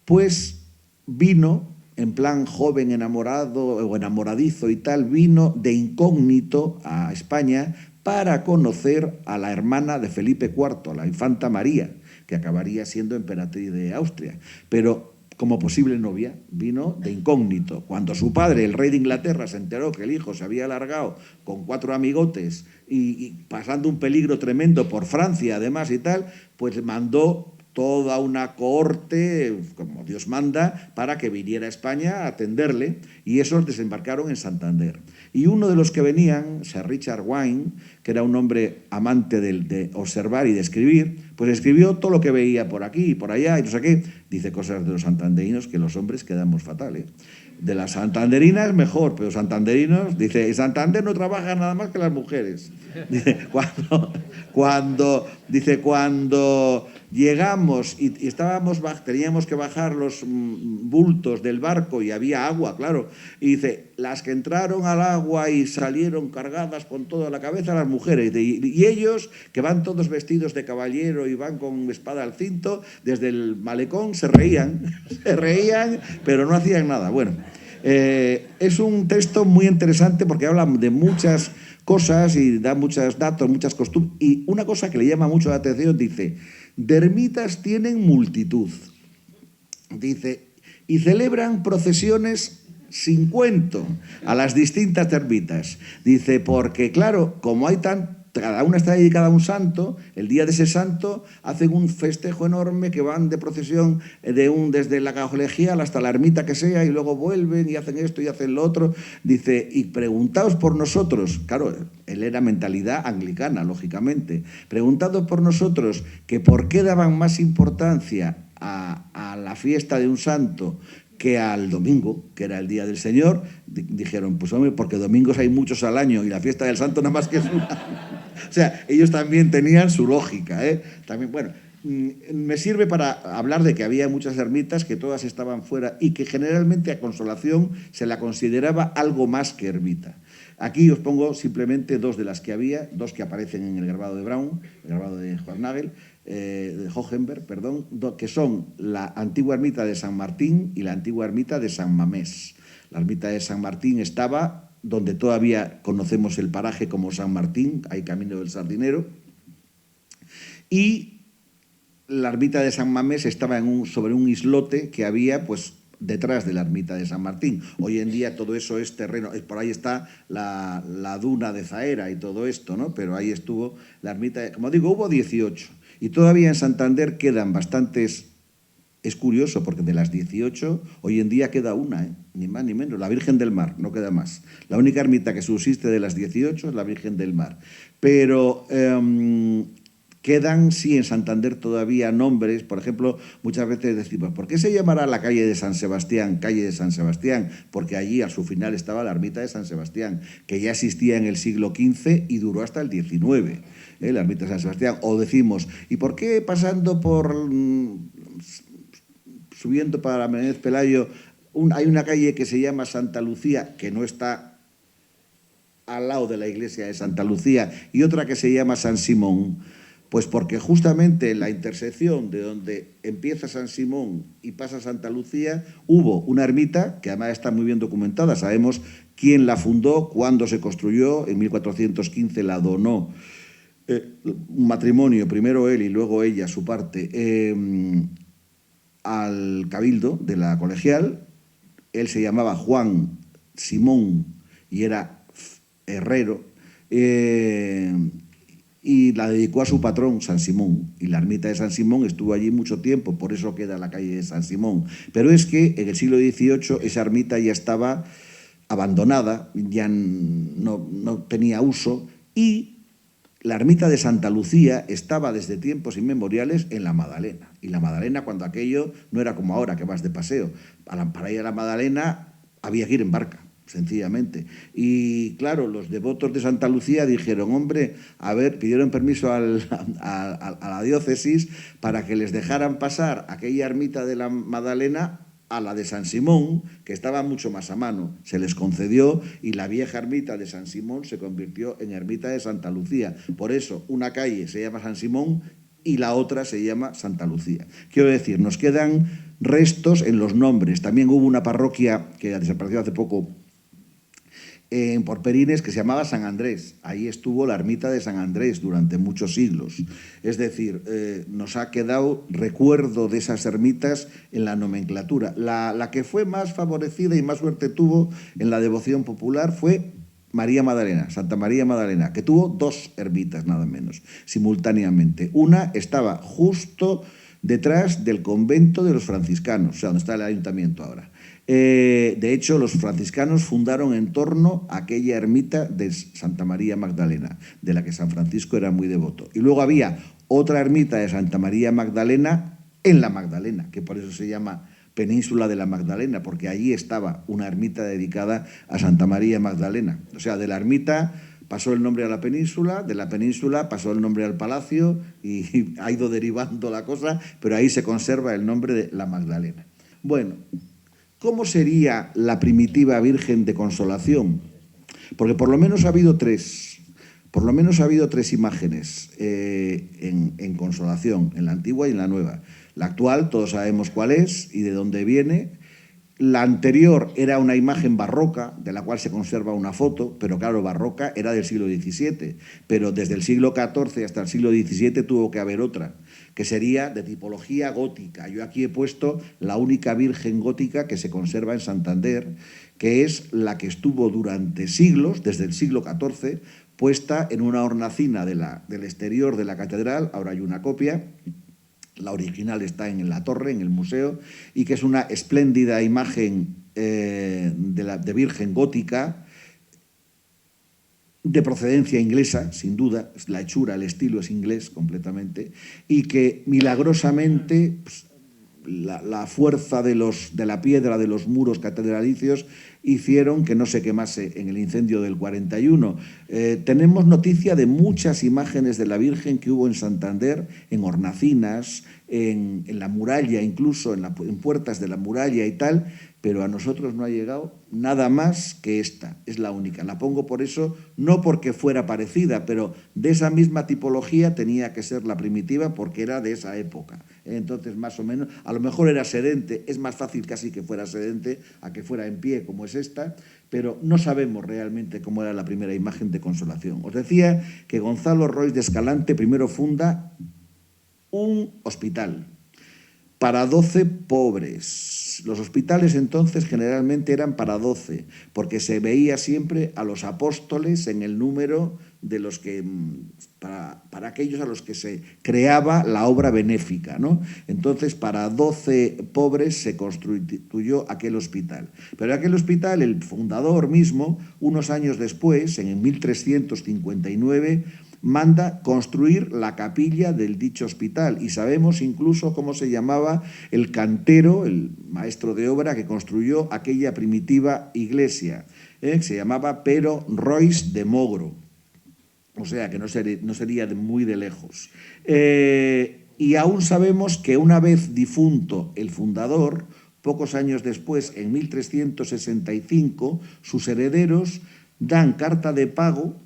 pues vino en plan joven, enamorado o enamoradizo y tal, vino de incógnito a España para conocer a la hermana de Felipe IV, la infanta María, que acabaría siendo emperatriz de Austria. Pero como posible novia, vino de incógnito. Cuando su padre, el rey de Inglaterra, se enteró que el hijo se había largado con 4 amigotes y pasando un peligro tremendo por Francia, además y tal, pues mandó toda una cohorte, como Dios manda, para que viniera a España a atenderle, y esos desembarcaron en Santander. Y uno de los que venían, Sir Richard Wine, que era un hombre amante de observar y de escribir, pues escribió todo lo que veía por aquí y por allá y no sé qué. Dice cosas de los santanderinos que los hombres quedamos fatal, ¿eh? De las santanderinas mejor, pero santanderinos, dice, en Santander no trabajan nada más que las mujeres. Dice, cuando llegamos y teníamos que bajar los bultos del barco y había agua, claro, y dice, las que entraron al agua y salieron cargadas con toda la cabeza, las mujeres, y ellos, que van todos vestidos de caballero y van con espada al cinto, desde el malecón se reían, pero no hacían nada. Bueno, es un texto muy interesante porque habla de muchas cosas y da muchos datos, muchas costumbres, y una cosa que le llama mucho la atención, dice, de ermitas tienen multitud, dice, y celebran procesiones sin cuento a las distintas ermitas. Dice, porque claro, como hay cada una está dedicada a un santo, el día de ese santo hacen un festejo enorme que van de procesión desde la colegial hasta la ermita que sea y luego vuelven y hacen esto y hacen lo otro. Dice, y preguntaos por nosotros, claro, él era mentalidad anglicana, lógicamente, preguntaos por nosotros que por qué daban más importancia a la fiesta de un santo que al domingo, que era el día del Señor. Dijeron, pues hombre, porque domingos hay muchos al año y la fiesta del santo nada más que es una. O sea, ellos también tenían su lógica, ¿eh? También, bueno, me sirve para hablar de que había muchas ermitas que todas estaban fuera y que generalmente a Consolación se la consideraba algo más que ermita. Aquí os pongo simplemente dos de las que había, dos que aparecen en el grabado de Braun, el grabado de Hornagel, de Hohenberg, perdón, que son la antigua ermita de San Martín y la antigua ermita de San Mamés. La ermita de San Martín estaba donde todavía conocemos el paraje como San Martín, hay camino del Sardinero, y la ermita de San Mamés estaba sobre un islote que había, pues, detrás de la ermita de San Martín. Hoy en día todo eso es terreno, por ahí está la duna de Zaera y todo esto, ¿no? Pero ahí estuvo la ermita, como digo, hubo 18, y todavía en Santander quedan bastantes. Es curioso porque de las 18 hoy en día queda una, ni más ni menos, la Virgen del Mar, no queda más. La única ermita que subsiste de las 18 es la Virgen del Mar. Pero quedan, sí, en Santander todavía nombres. Por ejemplo, muchas veces decimos, ¿por qué se llamará la calle de San Sebastián calle de San Sebastián? Porque allí a su final estaba la ermita de San Sebastián, que ya existía en el siglo XV y duró hasta el XIX, la ermita de San Sebastián. O decimos, ¿y por qué pasando subiendo para Menéndez Pelayo, hay una calle que se llama Santa Lucía, que no está al lado de la iglesia de Santa Lucía, y otra que se llama San Simón? Pues porque justamente en la intersección de donde empieza San Simón y pasa Santa Lucía, hubo una ermita, que además está muy bien documentada, sabemos quién la fundó, cuándo se construyó, en 1415 la donó un matrimonio, primero él y luego ella, su parte, al cabildo de la colegial. Él se llamaba Juan Simón y era herrero, y la dedicó a su patrón, San Simón. Y la ermita de San Simón estuvo allí mucho tiempo, por eso queda la calle de San Simón. Pero es que en el siglo XVIII esa ermita ya estaba abandonada, ya no tenía uso, y la ermita de Santa Lucía estaba desde tiempos inmemoriales en la Magdalena. Y la Magdalena, cuando aquello no era como ahora, que vas de paseo. Para ir a la Magdalena había que ir en barca, sencillamente. Y claro, los devotos de Santa Lucía dijeron, hombre, a ver, pidieron permiso a la diócesis para que les dejaran pasar aquella ermita de la Magdalena a la de San Simón, que estaba mucho más a mano. Se les concedió y la vieja ermita de San Simón se convirtió en ermita de Santa Lucía. Por eso, una calle se llama San Simón y la otra se llama Santa Lucía. Quiero decir, nos quedan restos en los nombres. También hubo una parroquia que desapareció hace poco en Porperines, que se llamaba San Andrés. Ahí estuvo la ermita de San Andrés durante muchos siglos. Es decir, nos ha quedado recuerdo de esas ermitas en la nomenclatura. La que fue más favorecida y más suerte tuvo en la devoción popular fue María Magdalena, Santa María Magdalena, que tuvo dos ermitas nada menos, simultáneamente. Una estaba justo detrás del convento de los franciscanos, o sea, donde está el ayuntamiento ahora. De hecho, los franciscanos fundaron en torno a aquella ermita de Santa María Magdalena, de la que San Francisco era muy devoto. Y luego había otra ermita de Santa María Magdalena en la Magdalena, que por eso se llama Península de la Magdalena, porque allí estaba una ermita dedicada a Santa María Magdalena. O sea, de la ermita pasó el nombre a la península, de la península pasó el nombre al palacio y ha ido derivando la cosa, pero ahí se conserva el nombre de la Magdalena. Bueno, ¿cómo sería la primitiva Virgen de Consolación? Porque por lo menos ha habido tres imágenes en Consolación, en la antigua y en la nueva. La actual todos sabemos cuál es y de dónde viene. La anterior era una imagen barroca, de la cual se conserva una foto, pero claro, barroca era del siglo XVII, pero desde el siglo XIV hasta el siglo XVII tuvo que haber otra, que sería de tipología gótica. Yo aquí he puesto la única Virgen gótica que se conserva en Santander, que es la que estuvo durante siglos, desde el siglo XIV, puesta en una hornacina del exterior de la catedral. Ahora hay una copia. La original está en la torre, en el museo, y que es una espléndida imagen de Virgen gótica, de procedencia inglesa, sin duda. La hechura, el estilo es inglés completamente, y que milagrosamente pues, la fuerza de la piedra de los muros catedralicios hicieron que no se quemase en el incendio del 41. Tenemos noticia de muchas imágenes de la Virgen que hubo en Santander, en hornacinas, en la muralla, incluso en puertas de la muralla y tal, pero a nosotros no ha llegado nada más que esta, es la única. La pongo por eso, no porque fuera parecida, pero de esa misma tipología tenía que ser la primitiva porque era de esa época. Entonces, más o menos, a lo mejor era sedente, es más fácil casi que fuera sedente a que fuera en pie como es esta, pero no sabemos realmente cómo era la primera imagen de Consolación. Os decía que Gonzalo Rois de Escalante primero funda un hospital para 12 pobres. Los hospitales entonces generalmente eran para 12, porque se veía siempre a los apóstoles en el número de los que, para aquellos a los que se creaba la obra benéfica, ¿no? Entonces, para 12 pobres se constituyó aquel hospital. Pero aquel hospital, el fundador mismo, unos años después, en 1359, manda construir la capilla del dicho hospital, y sabemos incluso cómo se llamaba el cantero, el maestro de obra que construyó aquella primitiva iglesia, se llamaba Pero Rois de Mogro, o sea que no sería muy de lejos. Y aún sabemos que una vez difunto el fundador, pocos años después, en 1365, sus herederos dan carta de pago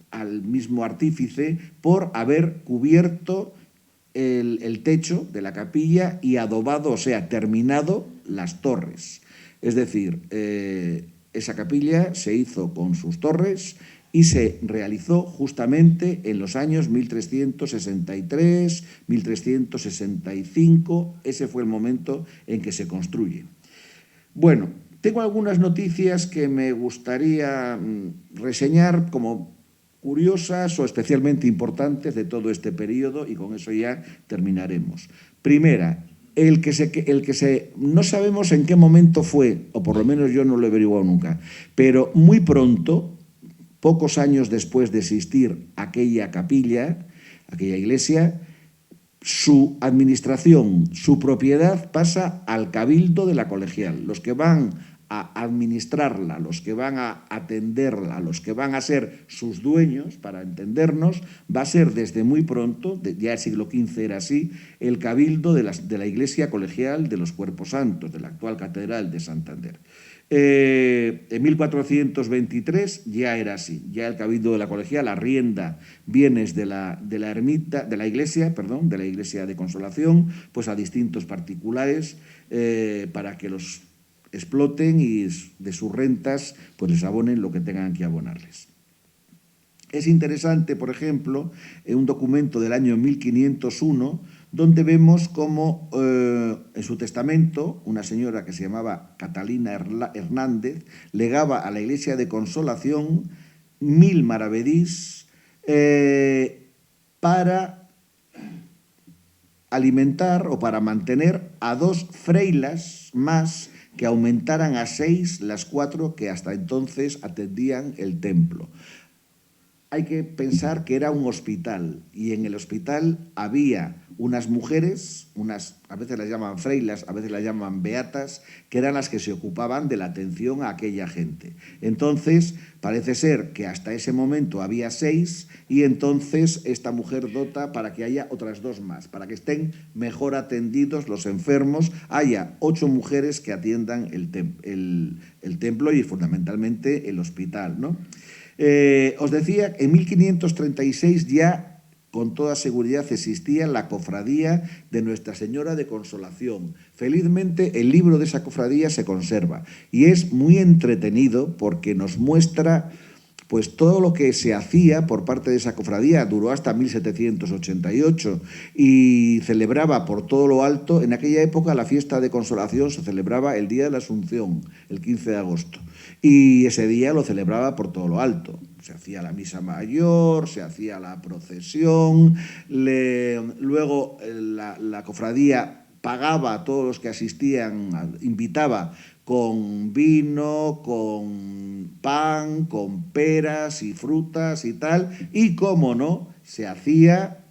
al mismo artífice por haber cubierto el techo de la capilla y adobado, o sea, terminado las torres. Es decir, esa capilla se hizo con sus torres y se realizó justamente en los años 1363, 1365, ese fue el momento en que se construye. Bueno, tengo algunas noticias que me gustaría reseñar como curiosas o especialmente importantes de todo este periodo, y con eso ya terminaremos. Primera, no sabemos en qué momento fue, o por lo menos yo no lo he averiguado nunca, pero muy pronto, pocos años después de existir aquella capilla, aquella iglesia, su administración, su propiedad pasa al cabildo de la colegial. Los que van a administrarla, los que van a atenderla, los que van a ser sus dueños, para entendernos, va a ser desde muy pronto, ya el siglo XV era así, el cabildo de la iglesia colegial de los Cuerpos Santos, de la actual catedral de Santander. En 1423 ya era así, ya el cabildo de la colegial arrienda bienes de la ermita, de la iglesia de Consolación, pues a distintos particulares para que los exploten y de sus rentas pues les abonen lo que tengan que abonarles. Es interesante, por ejemplo, un documento del año 1501, donde vemos cómo en su testamento una señora que se llamaba Catalina Hernández legaba a la iglesia de Consolación 1000 maravedís para alimentar o para mantener a 2 freilas más que aumentaran a 6 las 4 que hasta entonces atendían el templo. Hay que pensar que era un hospital y en el hospital había unas mujeres, a veces las llaman freilas, a veces las llaman beatas, que eran las que se ocupaban de la atención a aquella gente. Entonces, parece ser que hasta ese momento había 6 y entonces esta mujer dota para que haya otras 2 más, para que estén mejor atendidos los enfermos, haya 8 mujeres que atiendan el templo y fundamentalmente el hospital, ¿no? Os decía, en 1536 ya con toda seguridad existía la cofradía de Nuestra Señora de Consolación. Felizmente el libro de esa cofradía se conserva y es muy entretenido porque nos muestra pues todo lo que se hacía por parte de esa cofradía. Duró hasta 1788 y celebraba por todo lo alto. En aquella época la fiesta de Consolación se celebraba el día de la Asunción, el 15 de agosto. Y ese día lo celebraba por todo lo alto. Se hacía la misa mayor, se hacía la procesión, luego la cofradía pagaba a todos los que asistían, invitaba con vino, con pan, con peras y frutas y tal, y cómo no, se hacía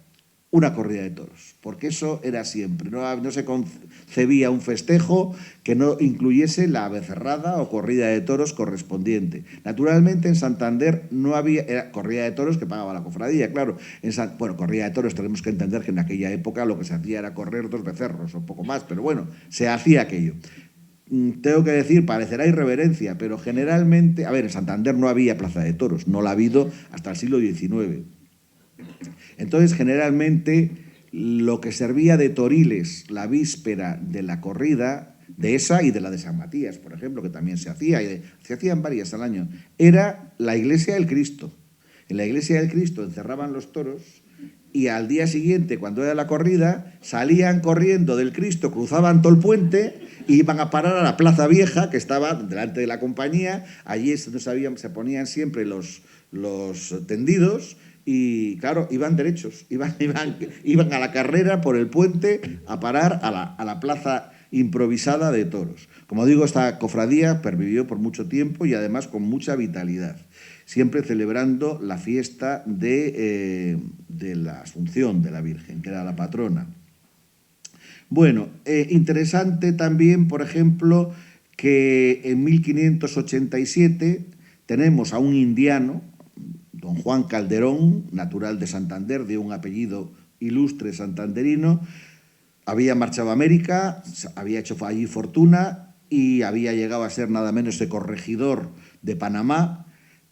una corrida de toros, porque eso era siempre, no se concebía un festejo que no incluyese la becerrada o corrida de toros correspondiente. Naturalmente en Santander no había corrida de toros que pagaba la cofradía, claro. Corrida de toros tenemos que entender que en aquella época lo que se hacía era correr 2 becerros o poco más, pero bueno, se hacía aquello. Tengo que decir, parecerá irreverencia, pero generalmente, en Santander no había plaza de toros, no la ha habido hasta el siglo XIX. Entonces, generalmente, lo que servía de toriles la víspera de la corrida, de esa y de la de San Matías, por ejemplo, que también se hacía, y se hacían varias al año, era la iglesia del Cristo. En la iglesia del Cristo encerraban los toros y al día siguiente, cuando era la corrida, salían corriendo del Cristo, cruzaban todo el puente y iban a parar a la Plaza Vieja, que estaba delante de la compañía. Allí es donde se ponían siempre los tendidos y, claro, iban derechos, iban a la carrera por el puente a parar a la plaza improvisada de toros. Como digo, esta cofradía pervivió por mucho tiempo y además con mucha vitalidad, siempre celebrando la fiesta de la Asunción de la Virgen, que era la patrona. Bueno, interesante también, por ejemplo, que en 1587 tenemos a un indiano, don Juan Calderón, natural de Santander, de un apellido ilustre santanderino. Había marchado a América, había hecho allí fortuna y había llegado a ser nada menos que corregidor de Panamá,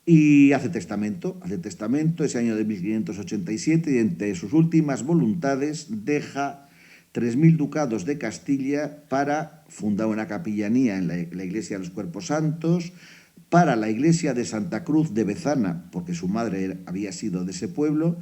y hace testamento ese año de 1587 y entre sus últimas voluntades deja 3.000 ducados de Castilla para fundar una capillanía en la iglesia de los Cuerpos Santos, para la iglesia de Santa Cruz de Bezana, porque su madre había sido de ese pueblo,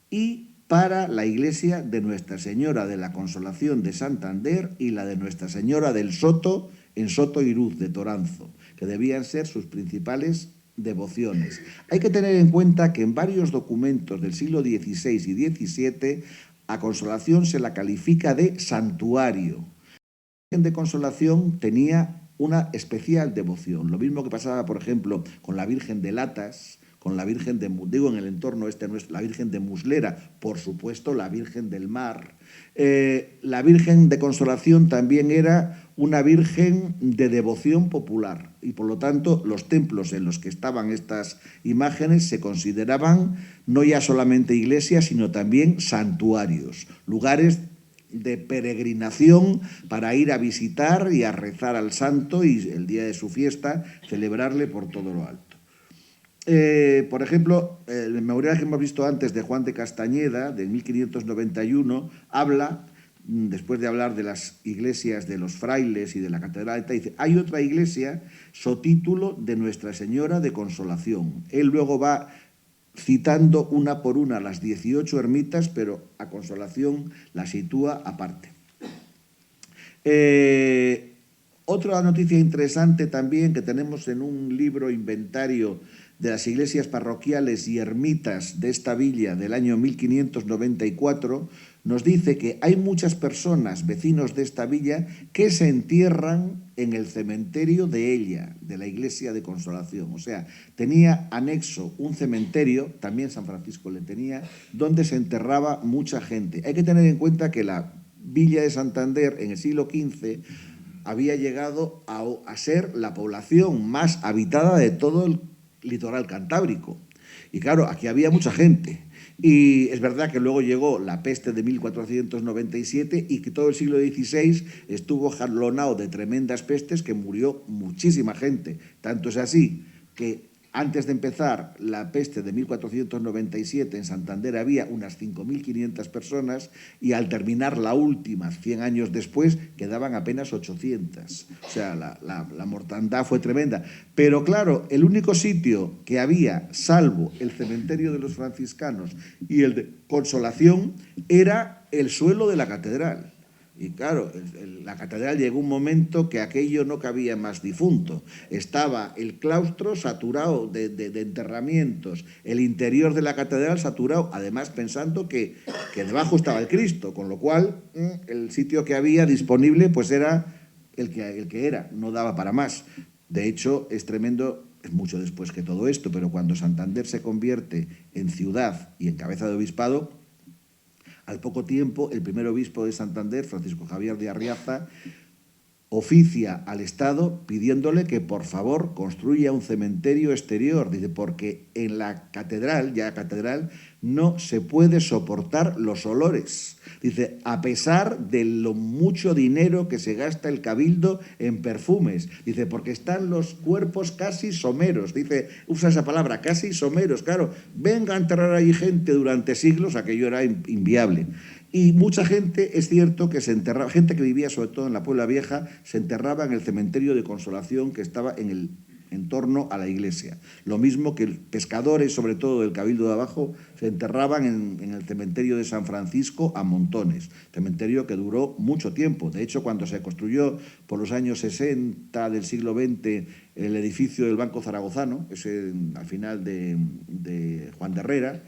y para la iglesia de Nuestra Señora de la Consolación de Santander y la de Nuestra Señora del Soto en Soto Iruz de Toranzo, que debían ser sus principales devociones. Hay que tener en cuenta que en varios documentos del siglo XVI y XVII a Consolación se la califica de santuario. La Virgen de Consolación tenía una especial devoción, lo mismo que pasaba, por ejemplo, con la Virgen de Latas, con la Virgen de, digo, en el entorno este nuestro, la Virgen de Muslera, por supuesto, la Virgen del Mar. La Virgen de Consolación también era una virgen de devoción popular y, por lo tanto, los templos en los que estaban estas imágenes se consideraban no ya solamente iglesias, sino también santuarios, lugares de peregrinación para ir a visitar y a rezar al santo y el día de su fiesta celebrarle por todo lo alto. Por ejemplo, el memorial que hemos visto antes de Juan de Castañeda, de 1591, habla, después de hablar de las iglesias de los frailes y de la catedral, dice, hay otra iglesia, sotítulo de Nuestra Señora de Consolación. Él luego va citando una por una las 18 ermitas, pero a Consolación la sitúa aparte. Otra noticia interesante también que tenemos en un libro inventario de las iglesias parroquiales y ermitas de esta villa del año 1594, nos dice que hay muchas personas, vecinos de esta villa, que se entierran en el cementerio de ella, de la iglesia de Consolación. O sea, tenía anexo un cementerio, también San Francisco le tenía, donde se enterraba mucha gente. Hay que tener en cuenta que la villa de Santander en el siglo XV había llegado a ser la población más habitada de todo el litoral cantábrico. Y claro, aquí había mucha gente. Y es verdad que luego llegó la peste de 1497 y que todo el siglo XVI estuvo jalonado de tremendas pestes que murió muchísima gente. Tanto es así que antes de empezar la peste de 1497 en Santander había unas 5.500 personas y al terminar la última, 100 años después, quedaban apenas 800. O sea, la mortandad fue tremenda. Pero claro, el único sitio que había, salvo el cementerio de los franciscanos y el de Consolación, era el suelo de la catedral. Y claro, la catedral llegó un momento que aquello no cabía más difunto. Estaba el claustro saturado de enterramientos, el interior de la catedral saturado, además pensando que debajo estaba el Cristo, con lo cual el sitio que había disponible pues era el que era, no daba para más. De hecho, es tremendo, es mucho después que todo esto, pero cuando Santander se convierte en ciudad y en cabeza de obispado, al poco tiempo, el primer obispo de Santander, Francisco Javier de Arriaza, oficia al Estado pidiéndole que por favor construya un cementerio exterior, dice, porque en la catedral, ya catedral, no se puede soportar los olores. Dice, a pesar de lo mucho dinero que se gasta el cabildo en perfumes, dice, porque están los cuerpos casi someros, dice, usa esa palabra, casi someros, claro, venga a enterrar allí gente durante siglos, aquello era inviable. Y mucha gente, es cierto, que se enterraba, gente que vivía sobre todo en la Puebla Vieja, se enterraba en el cementerio de Consolación que estaba en torno a la iglesia. Lo mismo que pescadores, sobre todo del Cabildo de abajo, se enterraban en el cementerio de San Francisco a montones. Cementerio que duró mucho tiempo. De hecho, cuando se construyó por los años 60 del siglo XX el edificio del Banco Zaragozano, ese al final de Juan de Herrera,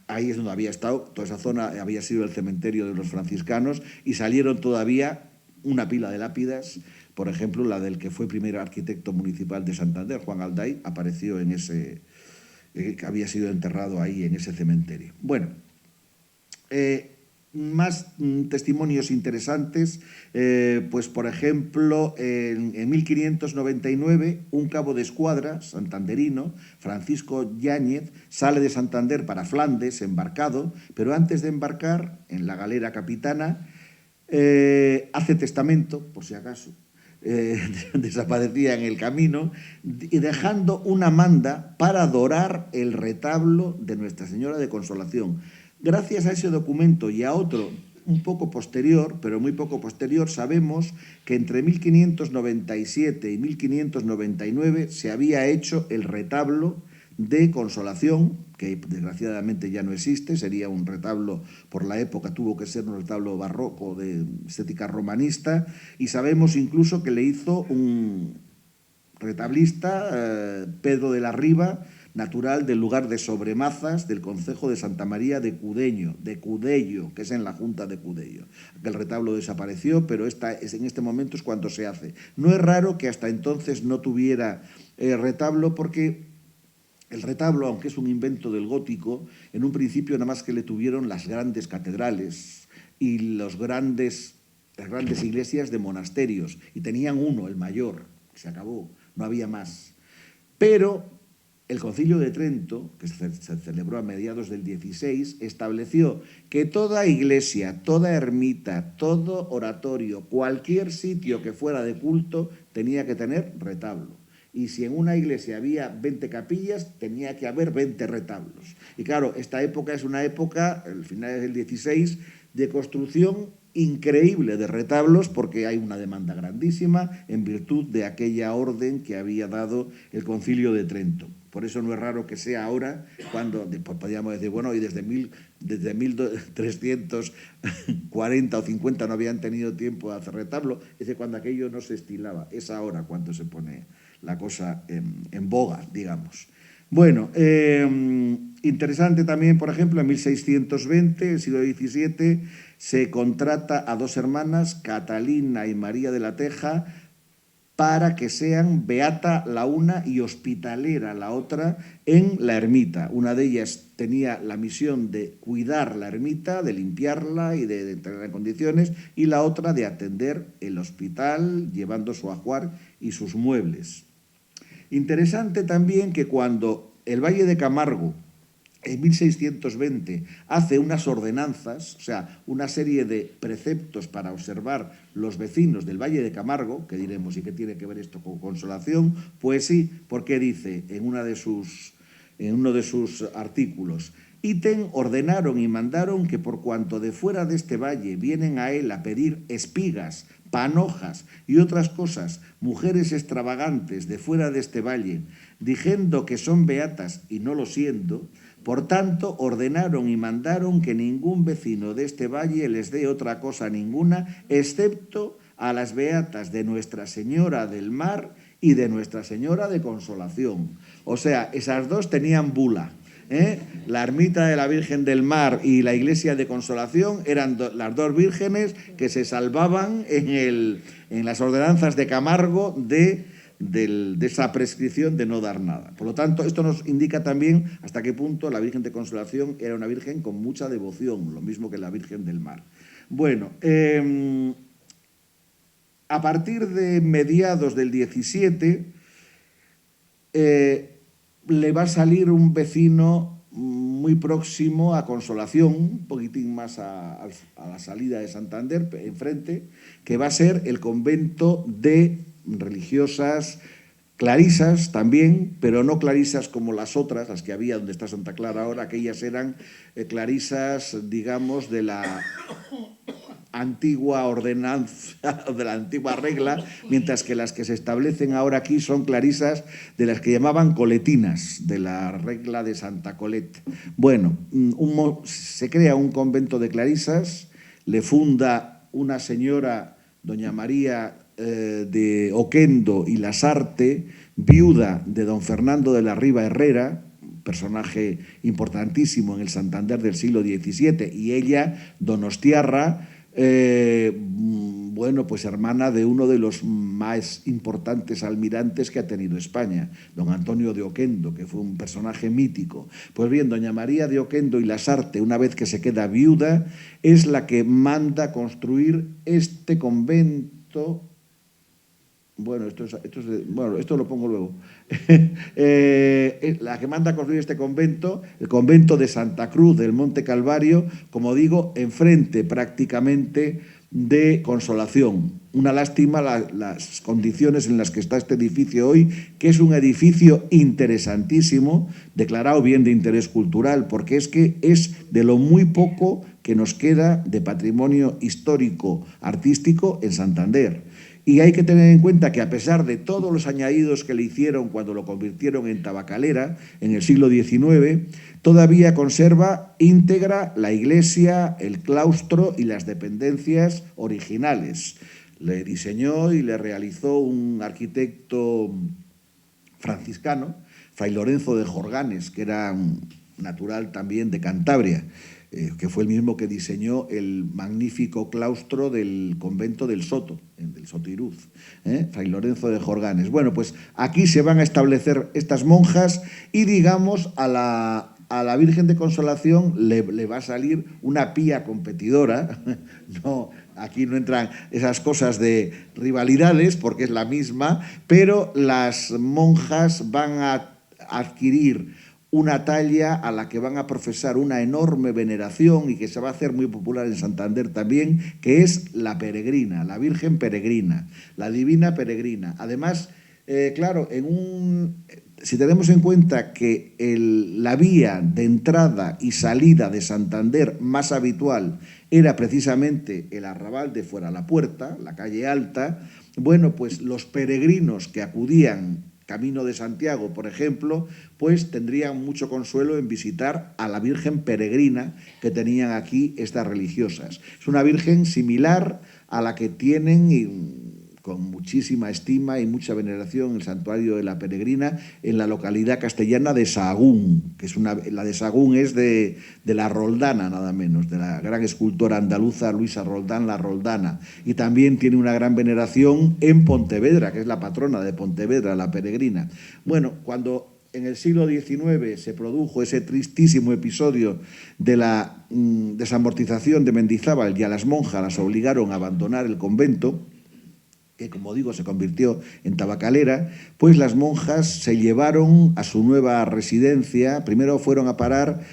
ahí es donde había estado, toda esa zona había sido el cementerio de los franciscanos y salieron todavía una pila de lápidas, por ejemplo, la del que fue primer arquitecto municipal de Santander, Juan Alday, apareció en ese, que había sido enterrado ahí en ese cementerio. Bueno, más testimonios interesantes, pues por ejemplo, en 1599, un cabo de escuadra santanderino, Francisco Yáñez, sale de Santander para Flandes, embarcado, pero antes de embarcar en la galera capitana, hace testamento, por si acaso, desaparecía en el camino, y dejando una manda para adorar el retablo de Nuestra Señora de Consolación. Gracias a ese documento y a otro un poco posterior, pero muy poco posterior, sabemos que entre 1597 y 1599 se había hecho el retablo de Consolación, que desgraciadamente ya no existe, sería un retablo, por la época tuvo que ser un retablo barroco de estética romanista, y sabemos incluso que le hizo un retablista, Pedro de la Riva, natural del lugar de Sobremazas, del concejo de Santa María de Cudello, que es en la Junta de Cudello. El retablo desapareció, pero en este momento es cuando se hace. No es raro que hasta entonces no tuviera retablo, porque el retablo, aunque es un invento del gótico, en un principio nada más que le tuvieron las grandes catedrales y las grandes iglesias de monasterios, y tenían uno, el mayor, que se acabó, no había más. Pero el Concilio de Trento, que se celebró a mediados del 16, estableció que toda iglesia, toda ermita, todo oratorio, cualquier sitio que fuera de culto, tenía que tener retablo. Y si en una iglesia había 20 capillas, tenía que haber 20 retablos. Y claro, esta época es una época, el final del 16, de construcción increíble de retablos, porque hay una demanda grandísima en virtud de aquella orden que había dado el Concilio de Trento. Por eso no es raro que sea ahora, cuando podríamos decir, bueno, y desde 1340 o 50 no habían tenido tiempo de hacer retablo, es que cuando aquello no se estilaba, es ahora cuando se pone la cosa en boga, digamos. Bueno, interesante también, por ejemplo, en 1620, el siglo XVII, se contrata a dos hermanas, Catalina y María de la Teja, para que sean beata la una y hospitalera la otra en la ermita. Una de ellas tenía la misión de cuidar la ermita, de limpiarla y de tenerla en condiciones, y la otra de atender el hospital, llevando su ajuar y sus muebles. Interesante también que cuando el Valle de Camargo, en 1620, hace unas ordenanzas, o sea, una serie de preceptos para observar los vecinos del Valle de Camargo, que diremos, ¿y qué tiene que ver esto con Consolación? Pues sí, porque dice en uno de sus artículos: ítem ordenaron y mandaron que por cuanto de fuera de este valle vienen a él a pedir espigas, panojas y otras cosas, mujeres extravagantes de fuera de este valle, diciendo que son beatas y no lo siendo, por tanto ordenaron y mandaron que ningún vecino de este valle les dé otra cosa ninguna, excepto a las beatas de Nuestra Señora del Mar y de Nuestra Señora de Consolación. O sea, esas dos tenían bula. La ermita de la Virgen del Mar y la iglesia de Consolación eran las dos vírgenes que se salvaban en las ordenanzas de Camargo de esa prescripción de no dar nada. Por lo tanto, esto nos indica también hasta qué punto la Virgen de Consolación era una virgen con mucha devoción, lo mismo que la Virgen del Mar. Bueno, a partir de mediados del 17, le va a salir un vecino muy próximo a Consolación, un poquitín más a la salida de Santander, enfrente, que va a ser el convento de religiosas clarisas también, pero no clarisas como las otras, las que había donde está Santa Clara ahora. Aquellas eran clarisas, digamos, de la antigua ordenanza, de la antigua regla, mientras que las que se establecen ahora aquí son clarisas de las que llamaban coletinas, de la regla de Santa Colette. Bueno, se crea un convento de clarisas, le funda una señora, doña María de Oquendo y Lasarte, viuda de don Fernando de la Riva Herrera, personaje importantísimo en el Santander del siglo XVII, y ella, donostiarra, bueno, pues hermana de uno de los más importantes almirantes que ha tenido España, don Antonio de Oquendo, que fue un personaje mítico. Pues bien, doña María de Oquendo y Lasarte, una vez que se queda viuda, es la que manda construir este convento. Bueno, esto lo pongo luego. La que manda a construir este convento, el convento de Santa Cruz del Monte Calvario, como digo, enfrente prácticamente de Consolación. Una lástima las condiciones en las que está este edificio hoy, que es un edificio interesantísimo, declarado bien de interés cultural, porque es que es de lo muy poco que nos queda de patrimonio histórico artístico en Santander. Y hay que tener en cuenta que a pesar de todos los añadidos que le hicieron cuando lo convirtieron en tabacalera en el siglo XIX, todavía conserva íntegra la iglesia, el claustro y las dependencias originales. Le diseñó y le realizó un arquitecto franciscano, Fray Lorenzo de Jorganes, que era natural también de Cantabria, que fue el mismo que diseñó el magnífico claustro del convento del Soto, del Sotiruz, Fray Lorenzo de Jorganes. Bueno, pues aquí se van a establecer estas monjas y, digamos, a la Virgen de Consolación le va a salir una pía competidora. No, aquí no entran esas cosas de rivalidades porque es la misma, pero las monjas van a adquirir una talla a la que van a profesar una enorme veneración y que se va a hacer muy popular en Santander también, que es la peregrina, la Virgen peregrina, la Divina Peregrina. Además, claro, si tenemos en cuenta que la vía de entrada y salida de Santander más habitual era precisamente el arrabal de Fuera la Puerta, la calle Alta, bueno, pues los peregrinos que acudían Camino de Santiago, por ejemplo, pues tendrían mucho consuelo en visitar a la Virgen peregrina que tenían aquí estas religiosas. Es una virgen similar a la que tienen con muchísima estima y mucha veneración el santuario de la Peregrina en la localidad castellana de Sahagún, que es la de Sahagún es de la Roldana, nada menos, de la gran escultora andaluza Luisa Roldán, la Roldana, y también tiene una gran veneración en Pontevedra, que es la patrona de Pontevedra, la Peregrina. Bueno, cuando en el siglo XIX se produjo ese tristísimo episodio de la desamortización de Mendizábal y a las monjas las obligaron a abandonar el convento, que como digo se convirtió en tabacalera, pues las monjas se llevaron a su nueva residencia. Primero fueron a parar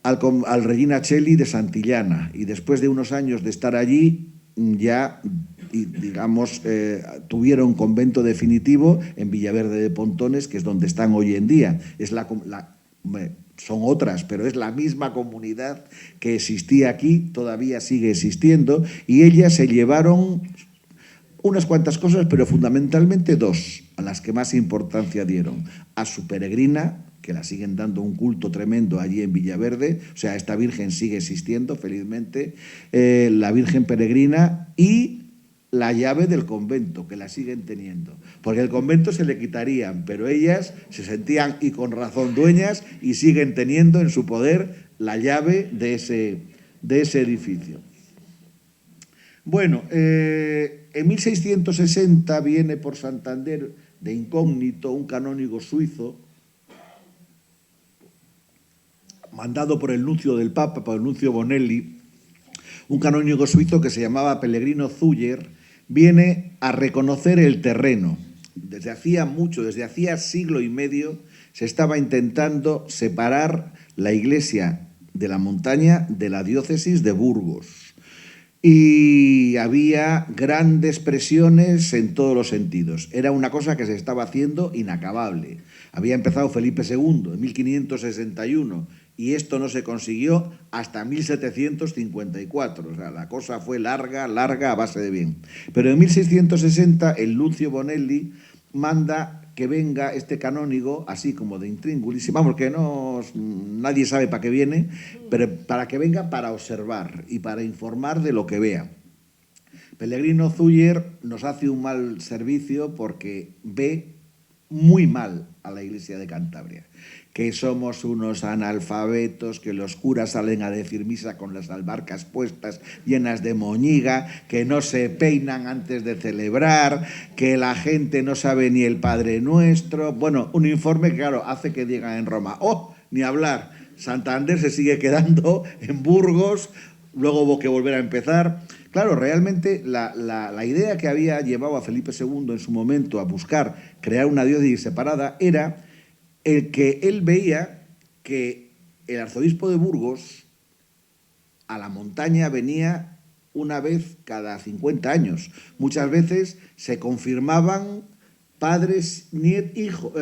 al Regina Coeli de Santillana y después de unos años de estar allí ya, digamos, tuvieron convento definitivo en Villaverde de Pontones, que es donde están hoy en día. Son otras, pero es la misma comunidad que existía aquí, todavía sigue existiendo, y ellas se llevaron unas cuantas cosas, pero fundamentalmente dos, a las que más importancia dieron. A su peregrina, que la siguen dando un culto tremendo allí en Villaverde, o sea, esta Virgen sigue existiendo, felizmente, la Virgen peregrina, y la llave del convento, que la siguen teniendo. Porque el convento se le quitarían, pero ellas se sentían, y con razón, dueñas, y siguen teniendo en su poder la llave de ese edificio. Bueno, en 1660 viene por Santander de incógnito un canónigo suizo mandado por el nuncio del Papa, por el nuncio Bonelli, un canónigo suizo que se llamaba Pellegrino Zuyer, viene a reconocer el terreno. Desde hacía mucho, desde hacía siglo y medio, se estaba intentando separar la iglesia de la montaña de la diócesis de Burgos. Y había grandes presiones en todos los sentidos. Era una cosa que se estaba haciendo inacabable. Había empezado Felipe II en 1561 y esto no se consiguió hasta 1754. O sea, la cosa fue larga a base de bien. Pero en 1660 el nuncio Bonelli manda que venga este canónigo, así como de intríngulis, vamos, que nadie sabe para qué viene, pero para que venga para observar y para informar de lo que vea. Pellegrino Zuyer nos hace un mal servicio porque ve muy mal a la Iglesia de Cantabria, que somos unos analfabetos, que los curas salen a decir misa con las albarcas puestas llenas de moñiga, que no se peinan antes de celebrar, que la gente no sabe ni el Padre Nuestro. Bueno, un informe que, claro, hace que digan en Roma, ¡oh, ni hablar! Santander se sigue quedando en Burgos, luego hubo que volver a empezar. Claro, realmente la idea que había llevado a Felipe II en su momento a buscar crear una diócesis separada era el que él veía que el arzobispo de Burgos a la montaña venía una vez cada 50 años. Muchas veces se confirmaban padres,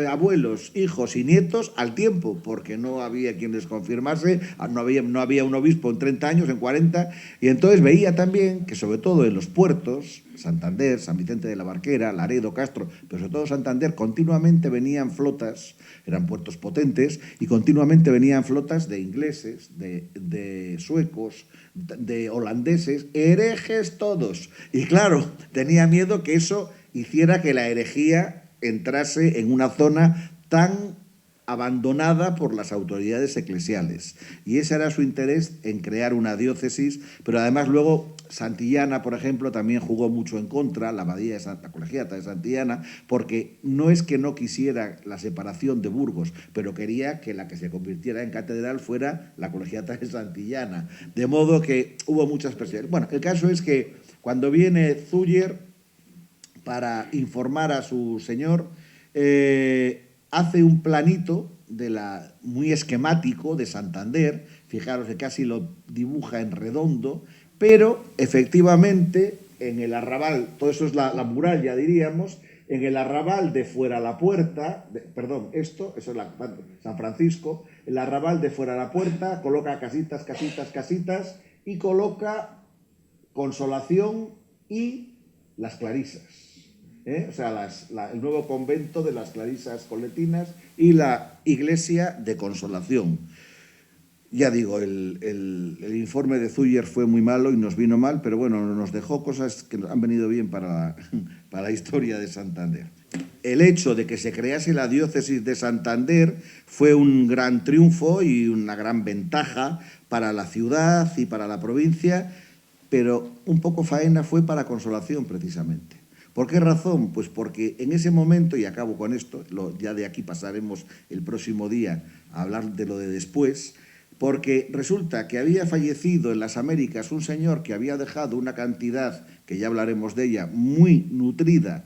abuelos, hijos y nietos al tiempo, porque no había quien les confirmase, no había un obispo en 30 años, en 40, y entonces veía también que sobre todo en los puertos, Santander, San Vicente de la Barquera, Laredo, Castro, pero sobre todo Santander, continuamente venían flotas, eran puertos potentes, y continuamente venían flotas de ingleses, de suecos, de holandeses, herejes todos. Y claro, tenía miedo que eso hiciera que la herejía entrase en una zona tan abandonada por las autoridades eclesiales. Y ese era su interés en crear una diócesis, pero además luego Santillana, por ejemplo, también jugó mucho en contra, la abadía de Santa Colegiata de Santillana, porque no es que no quisiera la separación de Burgos, pero quería que la que se convirtiera en catedral fuera la Colegiata de Santillana. De modo que hubo muchas presiones. Bueno, el caso es que cuando viene Zúñiga para informar a su señor, hace un planito muy esquemático de Santander, fijaros que casi lo dibuja en redondo, pero efectivamente en el arrabal, todo eso es la muralla, diríamos, en el arrabal de Fuera la Puerta, eso es San Francisco, el arrabal de Fuera la Puerta coloca casitas, y coloca Consolación y las Clarisas. O sea, el nuevo convento de las Clarisas Coletinas y la iglesia de Consolación. Ya digo, el informe de Zúñiga fue muy malo y nos vino mal, pero bueno, nos dejó cosas que han venido bien para la historia de Santander. El hecho de que se crease la diócesis de Santander fue un gran triunfo y una gran ventaja para la ciudad y para la provincia, pero un poco faena fue para Consolación, precisamente. ¿Por qué razón? Pues porque en ese momento, y acabo con esto, ya de aquí pasaremos el próximo día a hablar de lo de después, porque resulta que había fallecido en las Américas un señor que había dejado una cantidad, que ya hablaremos de ella, muy nutrida,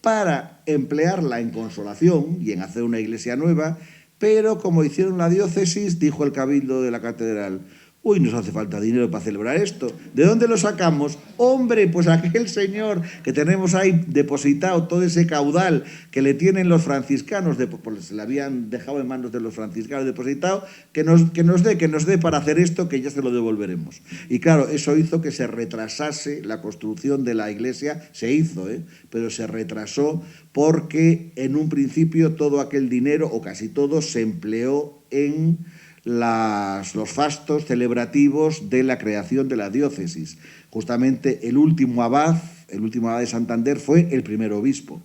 para emplearla en Consolación y en hacer una iglesia nueva, pero como hicieron la diócesis, dijo el cabildo de la catedral: uy, nos hace falta dinero para celebrar esto. ¿De dónde lo sacamos? Hombre, pues aquel señor que tenemos ahí depositado, todo ese caudal que le tienen los franciscanos, pues se le habían dejado en manos de los franciscanos depositado, que nos dé para hacer esto, que ya se lo devolveremos. Y claro, eso hizo que se retrasase la construcción de la iglesia, se hizo, pero se retrasó porque en un principio todo aquel dinero, o casi todo, se empleó en los fastos celebrativos de la creación de la diócesis. Justamente el último abad de Santander fue el primer obispo.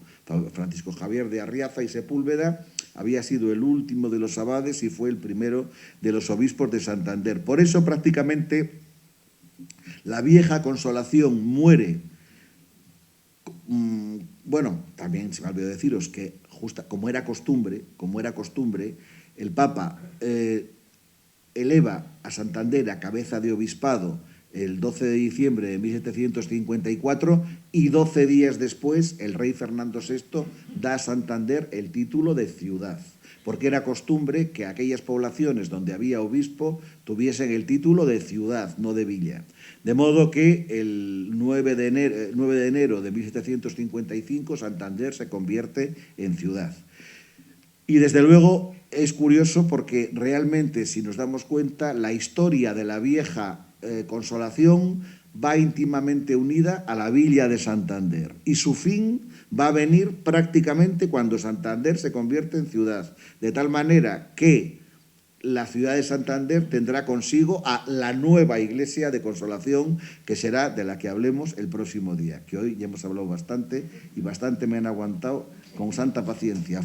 Francisco Javier de Arriaza y Sepúlveda había sido el último de los abades y fue el primero de los obispos de Santander. Por eso prácticamente la vieja Consolación muere. Bueno, también se me olvidó deciros que como era costumbre, el Papa eleva a Santander a cabeza de obispado el 12 de diciembre de 1754 y 12 días después el rey Fernando VI da a Santander el título de ciudad, porque era costumbre que aquellas poblaciones donde había obispo tuviesen el título de ciudad, no de villa. De modo que el 9 de enero de 1755 Santander se convierte en ciudad. Y desde luego es curioso porque realmente, si nos damos cuenta, la historia de la vieja Consolación va íntimamente unida a la villa de Santander. Y su fin va a venir prácticamente cuando Santander se convierte en ciudad. De tal manera que la ciudad de Santander tendrá consigo a la nueva iglesia de Consolación, que será de la que hablemos el próximo día. Que hoy ya hemos hablado bastante y bastante me han aguantado con santa paciencia.